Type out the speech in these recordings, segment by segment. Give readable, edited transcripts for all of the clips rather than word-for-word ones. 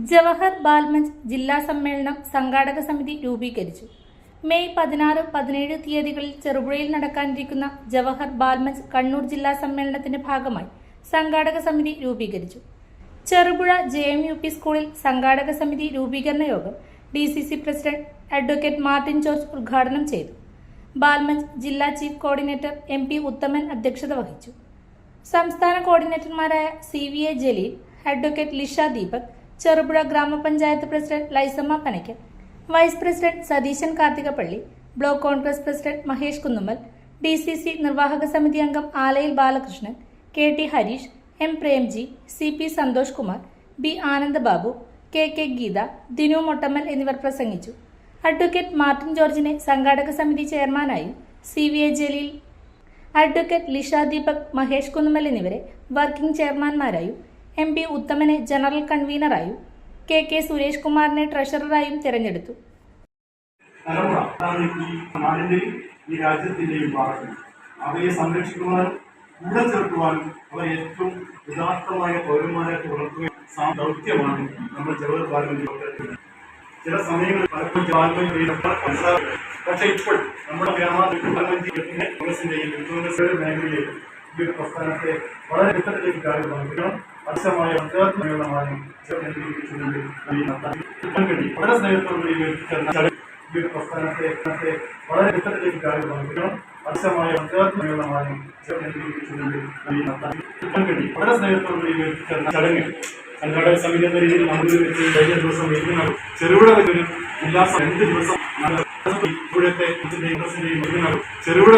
ജവഹർ ബാൽമഞ്ച് ജില്ലാ സമ്മേളനം സംഘാടക സമിതി രൂപീകരിച്ചു. മെയ് 16, 17 തീയതികളിൽ ചെറുപുഴയിൽ നടക്കാനിരിക്കുന്ന ജവഹർ ബാൽമഞ്ച് കണ്ണൂർ ജില്ലാ സമ്മേളനത്തിന്റെ ഭാഗമായി സംഘാടക സമിതി രൂപീകരിച്ചു. ചെറുപുഴ JMUP സ്കൂളിൽ സംഘാടക സമിതി രൂപീകരണ യോഗം DCC president advocate Martin George ഉദ്ഘാടനം ചെയ്തു. ബാൽമഞ്ച് ജില്ലാ ചീഫ് കോർഡിനേറ്റർ MP ഉത്തമൻ അധ്യക്ഷത വഹിച്ചു. സംസ്ഥാന കോർഡിനേറ്റർമാരായ CVA ജലീൽ, അഡ്വക്കേറ്റ് ലിഷ ദീപക്, ചെറുപുഴ ഗ്രാമപഞ്ചായത്ത് president Laisamma Panakkal, vice president Satheesan Karthikappally, block Congress president Mahesh Kunnummal, DCC നിർവാഹക സമിതി അംഗം ആലയിൽ Balakrishnan, KT Harish, M Premji, CP Santhosh Kumar, B Anandababu, KK Geetha, Dinu Mottammal എന്നിവർ പ്രസംഗിച്ചു. അഡ്വക്കേറ്റ് മാർട്ടിൻ ജോർജിനെ സംഘാടക സമിതി ചെയർമാനായും CVA ജലീൽ, അഡ്വക്കേറ്റ് ലിഷ ദീപക്, മഹേഷ് കുന്നുമ്മൽ എന്നിവരെ വർക്കിംഗ് ചെയർമാൻമാരായും MP ഉത്തമനെ ജനറൽ കൺവീനറായും KK സുരേഷ് കുമാറിനെ ട്രഷററായും തിരഞ്ഞെടുത്തു. ഈ രാജ്യത്തിന്റെയും ഭാഗത്ത് അവയെ സംരക്ഷിക്കുവാനും കൂടെ ചേർക്കുവാനും അവ ഏറ്റവും യഥാർത്ഥമായ പൗരന്മാരെ വളർത്തുക ദൗത്യമാണ് നമ്മൾ ജവഹർ ബാൽമഞ്ച്. ചില സമയങ്ങളിൽ പലപ്പോഴും പക്ഷേ ഇപ്പോൾ നമ്മുടെ മേഖലയിൽ ഈ പ്രസ്ഥാനത്തെ വളരെ വ്യക്തത്തിലേക്ക് കാര്യമാണ് അക്ഷമായ അധ്യാത്മമായും വളരെ സ്നേഹത്തോടുകൂടി പ്രസ്ഥാനത്തെ വളരെ വ്യക്തത്തിലേക്ക് കാര്യമാണ് അക്ഷമായ അധ്യാത്മമായും വളരെ സ്നേഹത്തോടുകൂടി ചടങ്ങ് സംഘാടക സമിതി എന്ന രീതിയിൽ നമ്മൾ കഴിഞ്ഞ ദിവസം ചെറുപുഴ ഉല്ലാസം 2 ദിവസം ഇപ്പോഴത്തെ ചെറുപുഴ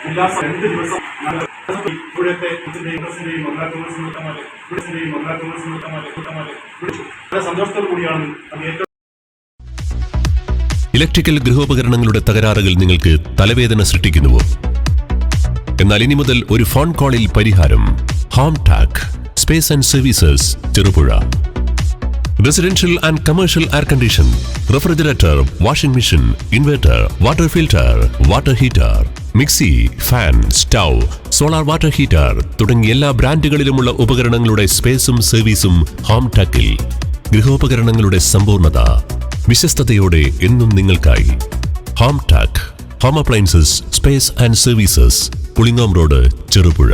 ഉല്ലാസം 2 ദിവസം ഇപ്പോഴത്തെ സന്തോഷത്തോടു കൂടിയാണ് ഏറ്റവും. ഇലക്ട്രിക്കൽ ഗൃഹോപകരണങ്ങളുടെ തകരാറുകൾ നിങ്ങൾക്ക് തലവേദന സൃഷ്ടിക്കുന്നുവോ? എന്നാൽ ഇനി മുതൽ ഒരു ഫോൺ കോളിൽ പരിഹാരം. Home Tak space and services, Cherupuzha. Residential and commercial air condition, refrigerator, washing machine, inverter, water filter, water heater, mixie, fan, stove, solar water heater തുടങ്ങിയ എല്ലാ ബ്രാൻഡുകളിലുമുള്ള ഉപകരണങ്ങളുടെ സ്പേസും സർവീസും ഹോം ടാക്കിൽ. ഗൃഹോപകരണങ്ങളുടെ സമ്പൂർണ്ണത വിശ്വസ്തയോടെ എന്നും നിങ്ങൾക്കായി. Home Tak home appliances, space and services, Pulingome road, Cherupuzha.